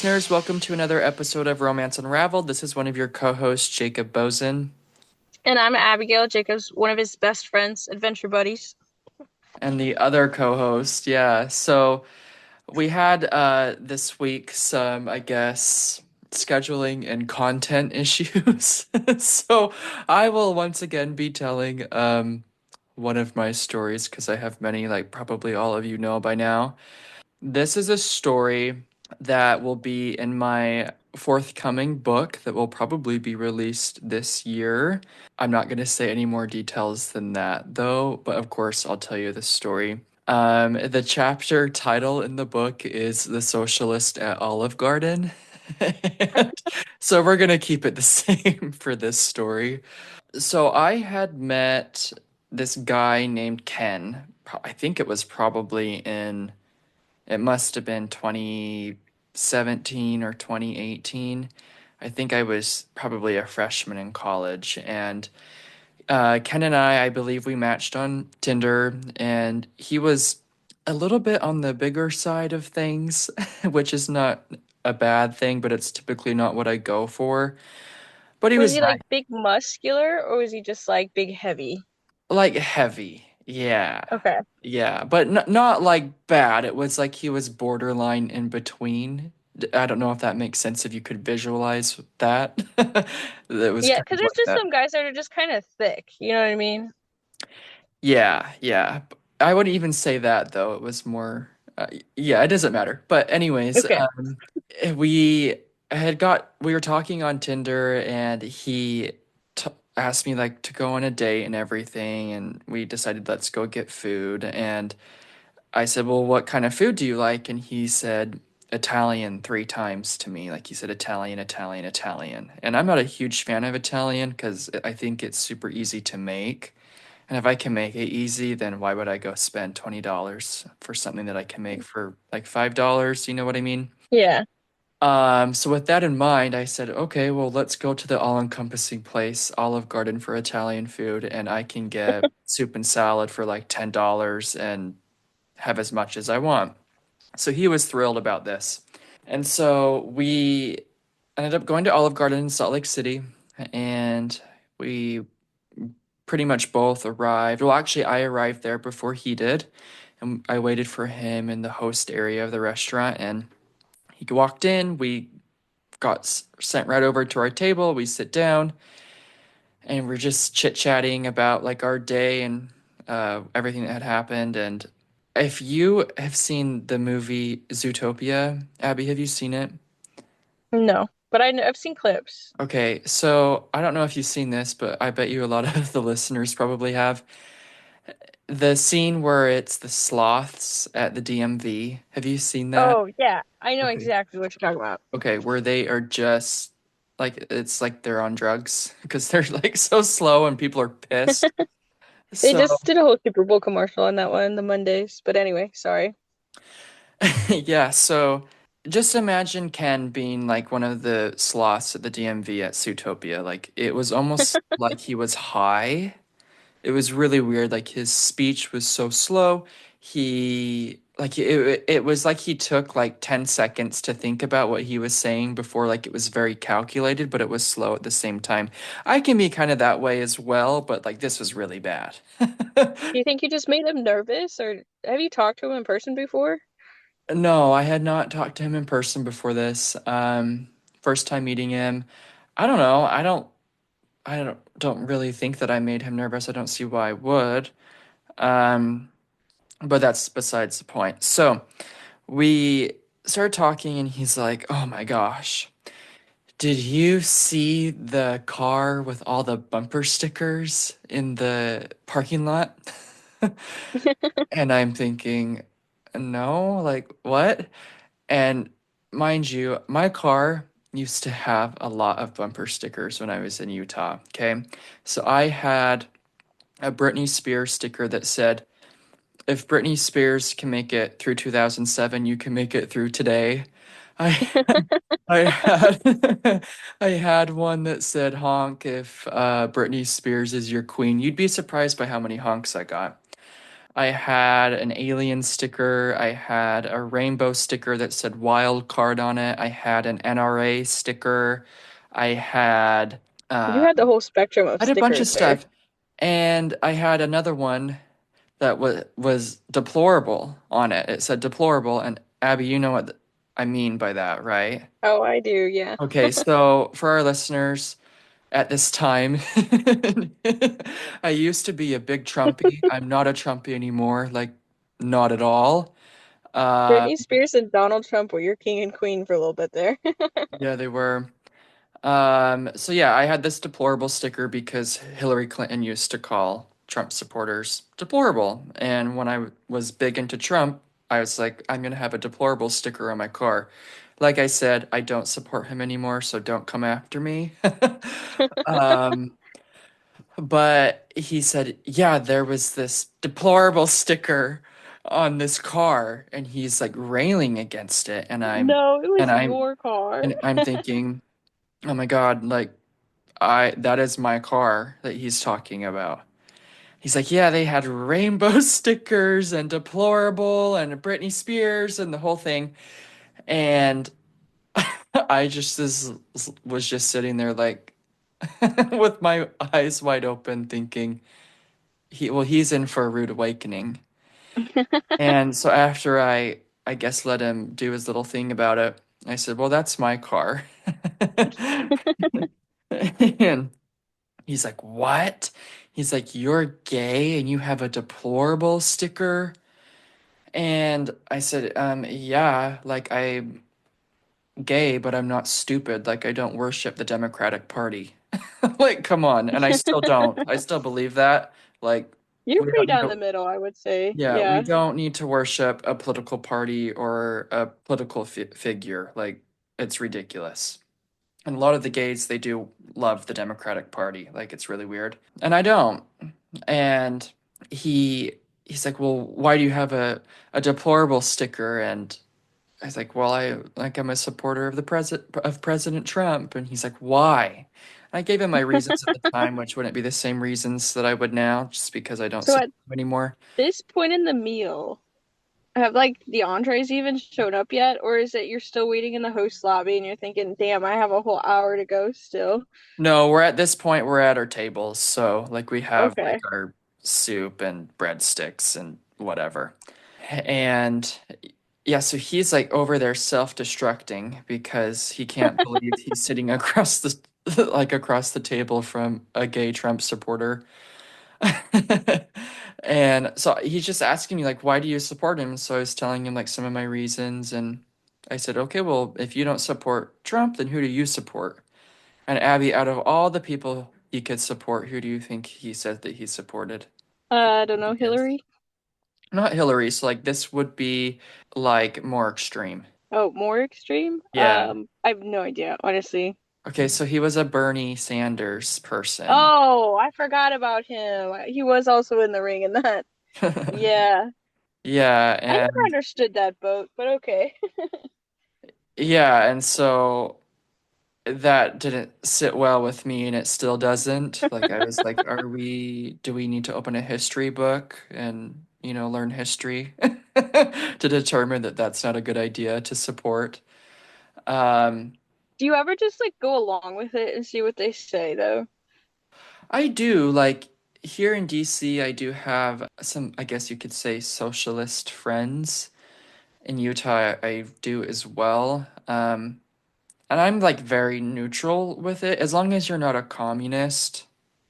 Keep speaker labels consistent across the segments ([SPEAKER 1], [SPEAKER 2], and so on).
[SPEAKER 1] listeners. Welcome to another episode of Romance Unraveled. This is one of your co hosts, Jacob Bozen,
[SPEAKER 2] And I'm Abigail, Jacob's one of his best friends, adventure buddies.
[SPEAKER 1] and the other co host. Yeah, so we had this week some, I guess, scheduling and content issues. So I will once again be telling one of my stories because I have many, like probably all of you know by now. This is a story that will be in my forthcoming book that will probably be released this year. I'm not going to say any more details than that, though, but of course, I'll tell you the story. The chapter title in the book is The Socialist at Olive Garden. And so we're going to keep it the same for this story. So I had met this guy named Ken. I think it was probably in it must have been 2017 or 2018. I think I was probably a freshman in college. And Ken and I believe we matched on Tinder, and he was a little bit on the bigger side of things, which is not a bad thing, but it's typically not what I go for. But he
[SPEAKER 2] Was
[SPEAKER 1] was
[SPEAKER 2] he like big muscular or was he just like big heavy?
[SPEAKER 1] like heavy. Yeah.
[SPEAKER 2] Okay.
[SPEAKER 1] Yeah, but not like bad. It was like he was borderline in between. I don't know if that makes sense if you could visualize that. It was
[SPEAKER 2] Yeah,
[SPEAKER 1] kind
[SPEAKER 2] because
[SPEAKER 1] of
[SPEAKER 2] there's
[SPEAKER 1] like
[SPEAKER 2] just
[SPEAKER 1] that.
[SPEAKER 2] some guys that are just kind of thick. You know what I mean?
[SPEAKER 1] Yeah, yeah. I wouldn't even say that though. It was more yeah, it doesn't matter. But anyways,
[SPEAKER 2] Okay.
[SPEAKER 1] we we were talking on Tinder and he t asked me like to go on a date and everything, and we decided let's go get food. And I said, "Well, what kind of food do you like?" And he said Italian three times to me. Like he said Italian, Italian, Italian. And I'm not a huge fan of Italian because I think it's super easy to make. And if I can make it easy, then why would I go spend $20 for something that I can make for like $5? You know what I mean?
[SPEAKER 2] Yeah.
[SPEAKER 1] So with that in mind, I said, okay, well, let's go to the all-encompassing place, Olive Garden for Italian food, and I can get soup and salad for like $10 and have as much as I want. So he was thrilled about this. And so we ended up going to Olive Garden in Salt Lake City, and we pretty much both arrived. Well, actually, I arrived there before he did, and I waited for him in the host area of the restaurant. And he walked in, we got sent right over to our table. We sit down, and we're just chit-chatting about like our day and everything that had happened. And if you have seen the movie Zootopia, Abby, have you seen it?
[SPEAKER 2] No, but I know I've seen clips.
[SPEAKER 1] Okay, so I don't know if you've seen this, but I bet you a lot of the listeners probably have. The scene where it's the sloths at the DMV. Have you seen that?
[SPEAKER 2] Oh, yeah. I know
[SPEAKER 1] Okay.
[SPEAKER 2] exactly what you're talking about.
[SPEAKER 1] Okay, where they are just like it's like they're on drugs because they're like so slow and people are pissed.
[SPEAKER 2] They
[SPEAKER 1] So
[SPEAKER 2] just did a whole Super Bowl commercial on that one, the Mondays. But anyway, sorry.
[SPEAKER 1] yeah, so just imagine Ken being like one of the sloths at the DMV at Zootopia. Like it was almost like he was high. It was really weird. Like his speech was so slow. It was like he took like 10 seconds to think about what he was saying before like it was very calculated, but it was slow at the same time. I can be kind of that way as well, but like this was really bad.
[SPEAKER 2] Do you think you just made him nervous, or have you talked to him in person before?
[SPEAKER 1] No, I had not talked to him in person before this. First time meeting him. I don't know. I don't really think that I made him nervous. I don't see why I would. Um, but that's besides the point. So we started talking, and he's like, "Oh my gosh, did you see the car with all the bumper stickers in the parking lot?" And I'm thinking, "No, like what?" And mind you, my car used to have a lot of bumper stickers when I was in Utah. Okay. So I had a Britney Spears sticker that said, if Britney Spears can make it through 2007, you can make it through today. I I had I had one that said honk if Britney Spears is your queen. You'd be surprised by how many honks I got. I had an alien sticker. I had a rainbow sticker that said wild card on it. I had an NRA sticker. I had
[SPEAKER 2] You
[SPEAKER 1] uh,
[SPEAKER 2] had the whole spectrum of
[SPEAKER 1] I had a bunch of
[SPEAKER 2] stickers there.
[SPEAKER 1] stuff, and I had another one that was deplorable on it. It said deplorable, and Abby, you know what I mean by that, right?
[SPEAKER 2] Oh, I do, yeah.
[SPEAKER 1] Okay, so for our listeners, at this time, I used to be a big Trumpy. I'm not a Trumpy anymore, like not at all. Uh,
[SPEAKER 2] Britney Spears and Donald Trump were your king and queen for a little bit there.
[SPEAKER 1] yeah, they were. So yeah, I had this deplorable sticker because Hillary Clinton used to call Trump supporters deplorable. And when I was big into Trump, I was like, I'm gonna have a deplorable sticker on my car. Like I said, I don't support him anymore, so don't come after me. Um, but he said, yeah, there was this deplorable sticker on this car, and he's like railing against it,
[SPEAKER 2] No, it
[SPEAKER 1] and
[SPEAKER 2] was
[SPEAKER 1] I'm
[SPEAKER 2] your car.
[SPEAKER 1] and I'm thinking, oh my God, like I that is my car that he's talking about. He's like, yeah, they had rainbow stickers and deplorable and Britney Spears and the whole thing. And I just was just sitting there like with my eyes wide open thinking he's in for a rude awakening. And so after I guess let him do his little thing about it, I said, well, that's my car. And he's like, "What?" He's like, "You're gay and you have a deplorable sticker?" And I said, yeah, like I'm gay, but I'm not stupid. Like I don't worship the Democratic Party." Like, come on. And I still don't. I still believe that. Like,
[SPEAKER 2] You're
[SPEAKER 1] we
[SPEAKER 2] pretty
[SPEAKER 1] don't need
[SPEAKER 2] down
[SPEAKER 1] to,
[SPEAKER 2] the middle, I would say.
[SPEAKER 1] yeah, we
[SPEAKER 2] Yeah.
[SPEAKER 1] don't need to worship a political party or a political fi figure. Like, it's ridiculous. And a lot of the gays, they do love the Democratic Party. Like, it's really weird. And I don't. And he he's like, "Well, why do you have a deplorable sticker?" And I was like, "Well, I'm a supporter of the President Trump." And he's like, "Why?" And I gave him my reasons at the time, which wouldn't be the same reasons that I would now, just because I don't
[SPEAKER 2] So
[SPEAKER 1] support
[SPEAKER 2] at
[SPEAKER 1] him anymore.
[SPEAKER 2] this point in the meal, have like the entrees even shown up yet? Or is it you're still waiting in the host lobby and you're thinking, damn, I have a whole hour to go still?
[SPEAKER 1] No, we're at this point, we're at our tables, so like we have like
[SPEAKER 2] Okay.
[SPEAKER 1] our soup and breadsticks and whatever. And yeah, so he's like over there self-destructing because he can't believe he's sitting across the like across the table from a gay Trump supporter. And so he's just asking me like, why do you support him? So I was telling him like some of my reasons, and I said, okay, well, if you don't support Trump, then who do you support? And Abby, out of all the people he could support, who do you think he said that he supported? Who
[SPEAKER 2] I don't
[SPEAKER 1] would
[SPEAKER 2] know,
[SPEAKER 1] you guess?
[SPEAKER 2] Hillary.
[SPEAKER 1] Not Hillary, so like this would be like more extreme.
[SPEAKER 2] Oh, more extreme?
[SPEAKER 1] Yeah.
[SPEAKER 2] I have no idea, honestly.
[SPEAKER 1] Okay, so he was a Bernie Sanders person.
[SPEAKER 2] Oh, I forgot about him. He was also in the ring in that. Yeah.
[SPEAKER 1] Yeah,
[SPEAKER 2] I never
[SPEAKER 1] and
[SPEAKER 2] understood that boat, but okay.
[SPEAKER 1] yeah, and so that didn't sit well with me and it still doesn't. Like I was like, do we need to open a history book and, learn history to determine that that's not a good idea to support? Um,
[SPEAKER 2] Do you ever just like go along with it and see what they say though?
[SPEAKER 1] I do like here in DC, I do have some, I guess you could say, socialist friends. In Utah, I do as well. And I'm like very neutral with it. As long as you're not a communist,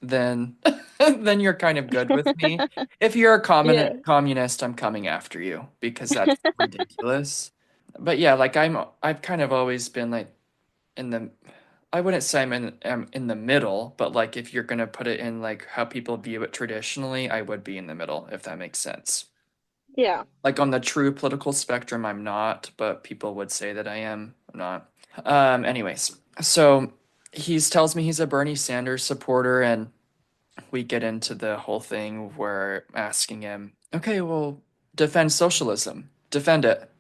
[SPEAKER 1] then then you're kind of good with me. If you're a
[SPEAKER 2] Yeah.
[SPEAKER 1] communist, I'm coming after you because that's ridiculous. But yeah, like I've kind of always been like in the I wouldn't say I'm in the middle, but like if you're gonna put it in like how people view it traditionally, I would be in the middle, if that makes sense.
[SPEAKER 2] Yeah.
[SPEAKER 1] Like on the true political spectrum, I'm not, but people would say that I am. I'm not. Anyways, so he tells me he's a Bernie Sanders supporter, and we get into the whole thing where asking him, okay, well, defend socialism, defend it.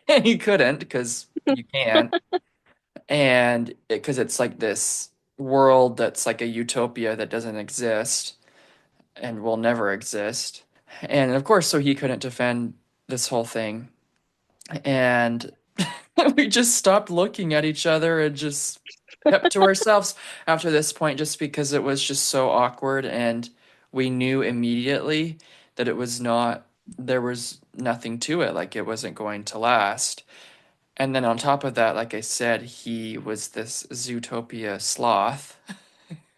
[SPEAKER 1] And he couldn't because you can't. And because it's like this world that's like a utopia that doesn't exist and will never exist. And of course, so he couldn't defend this whole thing. And we just stopped looking at each other and just kept to ourselves after this point, just because it was just so awkward. And we knew immediately that it was not, there was nothing to it. Like it wasn't going to last. And then on top of that, like I said, he was this Zootopia sloth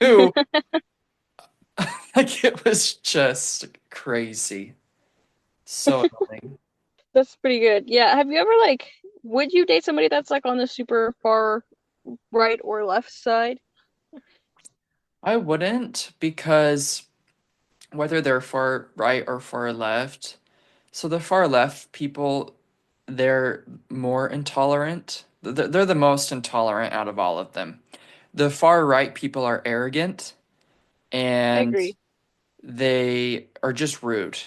[SPEAKER 1] who, like, it was just crazy. So annoying.
[SPEAKER 2] That's pretty good. Yeah. Have you ever like, would you date somebody that's like on the super far right or left side?
[SPEAKER 1] I wouldn't because whether they're far right or far left, so the far left people, they're more intolerant. They're the most intolerant out of all of them. The far right people are arrogant
[SPEAKER 2] I
[SPEAKER 1] and
[SPEAKER 2] agree.
[SPEAKER 1] they are just rude.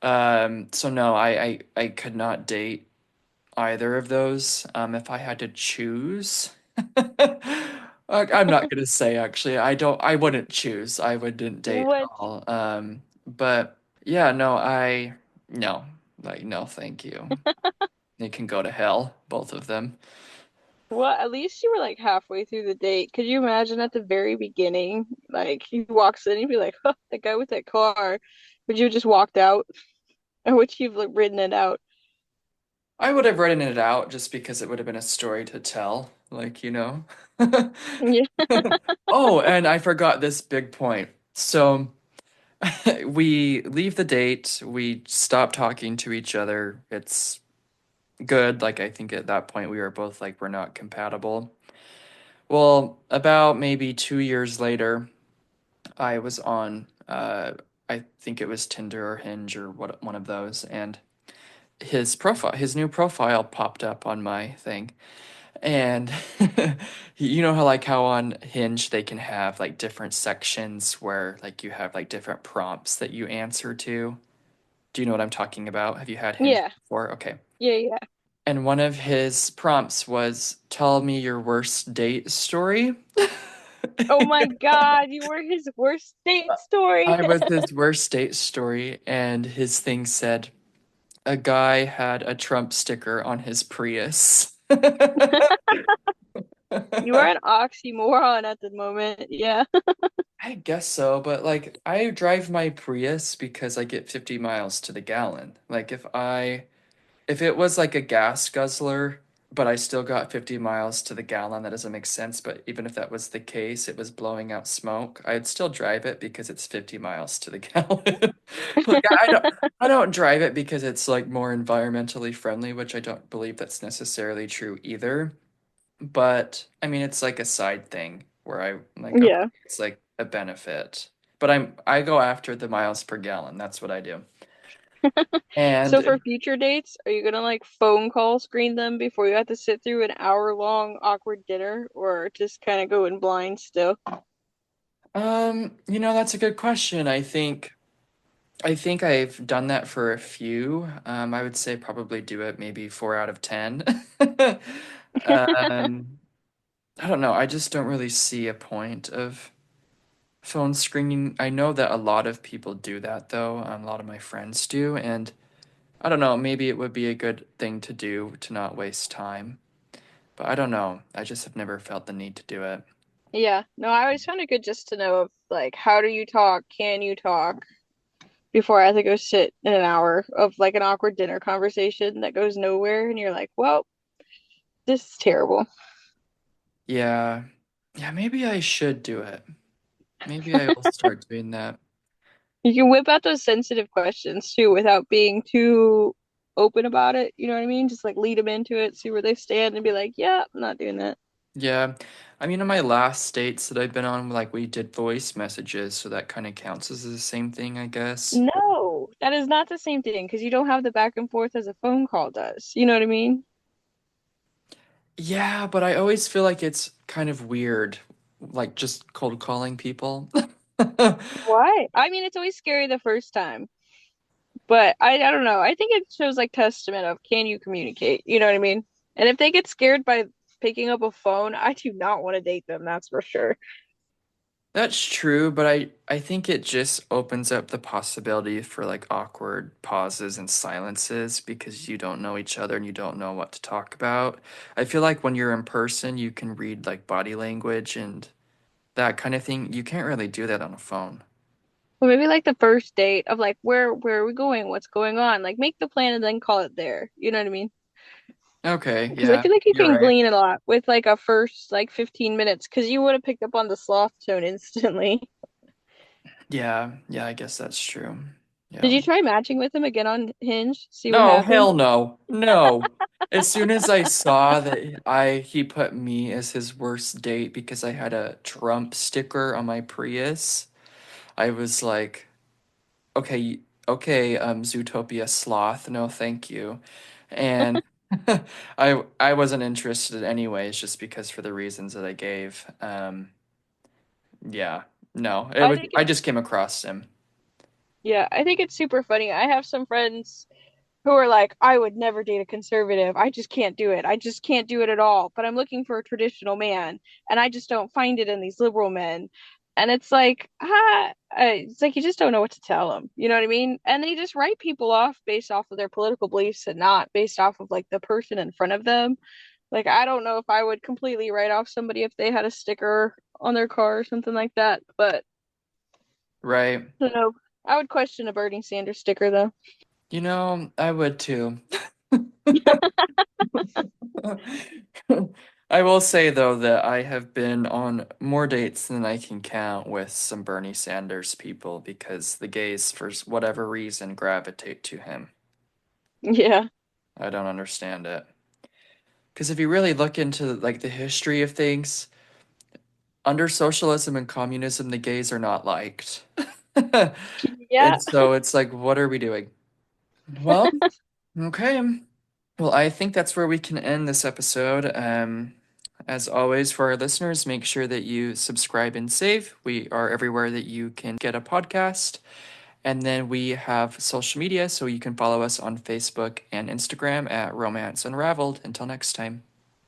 [SPEAKER 1] So no, I could not date either of those. If I had to choose, I'm not gonna say actually. I wouldn't choose. I wouldn't date at
[SPEAKER 2] What?
[SPEAKER 1] all. But yeah, no, no, like no, thank you. They can go to hell, both of them.
[SPEAKER 2] Well, at least you were like halfway through the date. Could you imagine at the very beginning, like he walks in, you'd be like, "Huh, the guy with that car." Would you have just walked out, or would you have like ridden it out?
[SPEAKER 1] I would have written it out just because it would have been a story to tell, like, you know.
[SPEAKER 2] Yeah.
[SPEAKER 1] Oh, and I forgot this big point. So we leave the date, we stop talking to each other. It's good. Like, I think at that point we were both like, we're not compatible. Well, about maybe 2 years later, I was on, I think it was Tinder or Hinge or what one of those, and his new profile popped up on my thing. And you know how like how on Hinge they can have like different sections where like you have like different prompts that you answer to. Do you know what I'm talking about? Have you had Hinge
[SPEAKER 2] Yeah.
[SPEAKER 1] before? Okay.
[SPEAKER 2] Yeah, yeah.
[SPEAKER 1] And one of his prompts was tell me your worst date story.
[SPEAKER 2] Oh my God, you were his worst date story.
[SPEAKER 1] I was his worst date story, and his thing said a guy had a Trump sticker on his Prius.
[SPEAKER 2] You are an oxymoron at the moment. Yeah.
[SPEAKER 1] I guess so, but like I drive my Prius because I get 50 miles to the gallon. Like if it was like a gas guzzler, but I still got 50 miles to the gallon, that doesn't make sense. But even if that was the case, it was blowing out smoke, I'd still drive it because it's 50 miles to the gallon. Like I don't drive it because it's like more environmentally friendly, which I don't believe that's necessarily true either. But I mean, it's like a side thing where I like, okay,
[SPEAKER 2] Yeah.
[SPEAKER 1] it's like a benefit. But I go after the miles per gallon. That's what I do.
[SPEAKER 2] So for
[SPEAKER 1] And
[SPEAKER 2] future dates, are you gonna like phone call screen them before you have to sit through an hour-long awkward dinner, or just kind of go in blind still?
[SPEAKER 1] that's a good question. I think I've done that for a few. I would say probably do it maybe 4 out of 10. Um, I don't know. I just don't really see a point of phone screening. I know that a lot of people do that though. A lot of my friends do, and I don't know, maybe it would be a good thing to do to not waste time. But I don't know. I just have never felt the need to do it.
[SPEAKER 2] Yeah. No, I always found it good just to know of like how do you talk? Can you talk? Before I have to go sit in an hour of like an awkward dinner conversation that goes nowhere, and you're like, well, this is terrible.
[SPEAKER 1] Yeah. Yeah, maybe I should do it. Maybe I will start doing that.
[SPEAKER 2] You can whip out those sensitive questions too without being too open about it. You know what I mean? Just like lead them into it, see where they stand, and be like, yeah, I'm not doing that.
[SPEAKER 1] Yeah. I mean, on my last dates that I've been on, like we did voice messages, so that kind of counts as the same thing, I guess.
[SPEAKER 2] No, that is not the same thing because you don't have the back and forth as a phone call does. You know what I mean?
[SPEAKER 1] Yeah, but I always feel like it's kind of weird, like just cold calling people.
[SPEAKER 2] Why? I mean, it's always scary the first time, but I don't know. I think it shows like testament of can you communicate? You know what I mean? And if they get scared by picking up a phone, I do not want to date them, that's for sure.
[SPEAKER 1] That's true, but I think it just opens up the possibility for like awkward pauses and silences because you don't know each other and you don't know what to talk about. I feel like when you're in person, you can read like body language and that kind of thing. You can't really do that on a phone.
[SPEAKER 2] Or maybe like the first date of like where are we going? What's going on? Like make the plan and then call it there. You know what I mean?
[SPEAKER 1] Okay,
[SPEAKER 2] Because I
[SPEAKER 1] yeah,
[SPEAKER 2] feel like you
[SPEAKER 1] you're
[SPEAKER 2] can
[SPEAKER 1] right.
[SPEAKER 2] glean a lot with like a first like 15 minutes because you would have picked up on the sloth tone instantly.
[SPEAKER 1] Yeah, yeah, I guess that's true.
[SPEAKER 2] Did
[SPEAKER 1] Yeah.
[SPEAKER 2] you try matching with him again on Hinge? See what
[SPEAKER 1] No,
[SPEAKER 2] happened?
[SPEAKER 1] hell no. No. As soon as I saw that he put me as his worst date because I had a Trump sticker on my Prius, I was like, okay, okay, Zootopia sloth, no thank you. And I wasn't interested anyways, just because for the reasons that I gave. Yeah. No, it
[SPEAKER 2] I
[SPEAKER 1] was
[SPEAKER 2] think
[SPEAKER 1] I
[SPEAKER 2] it's
[SPEAKER 1] just came across him.
[SPEAKER 2] yeah, I think it's super funny. I have some friends who are like, I would never date a conservative. I just can't do it. I just can't do it at all. But I'm looking for a traditional man, and I just don't find it in these liberal men. And it's like you just don't know what to tell them. You know what I mean? And they just write people off based off of their political beliefs and not based off of like the person in front of them. Like I don't know if I would completely write off somebody if they had a sticker on their car or something like that. But
[SPEAKER 1] Right.
[SPEAKER 2] I don't know. I would question a Bernie Sanders sticker though.
[SPEAKER 1] I would too. I will say though that I have been on more dates than I can count with some Bernie Sanders people because the gays, for whatever reason, gravitate to him.
[SPEAKER 2] Yeah.
[SPEAKER 1] I don't understand it. Because if you really look into like the history of things, under socialism and communism, the gays are not liked.
[SPEAKER 2] Yeah.
[SPEAKER 1] And so it's like, what are we doing? Well, okay. Well, I think that's where we can end this episode. As always, for our listeners, make sure that you subscribe and save. We are everywhere that you can get a podcast. And then we have social media, so you can follow us on Facebook and Instagram at Romance Unraveled. Until next time.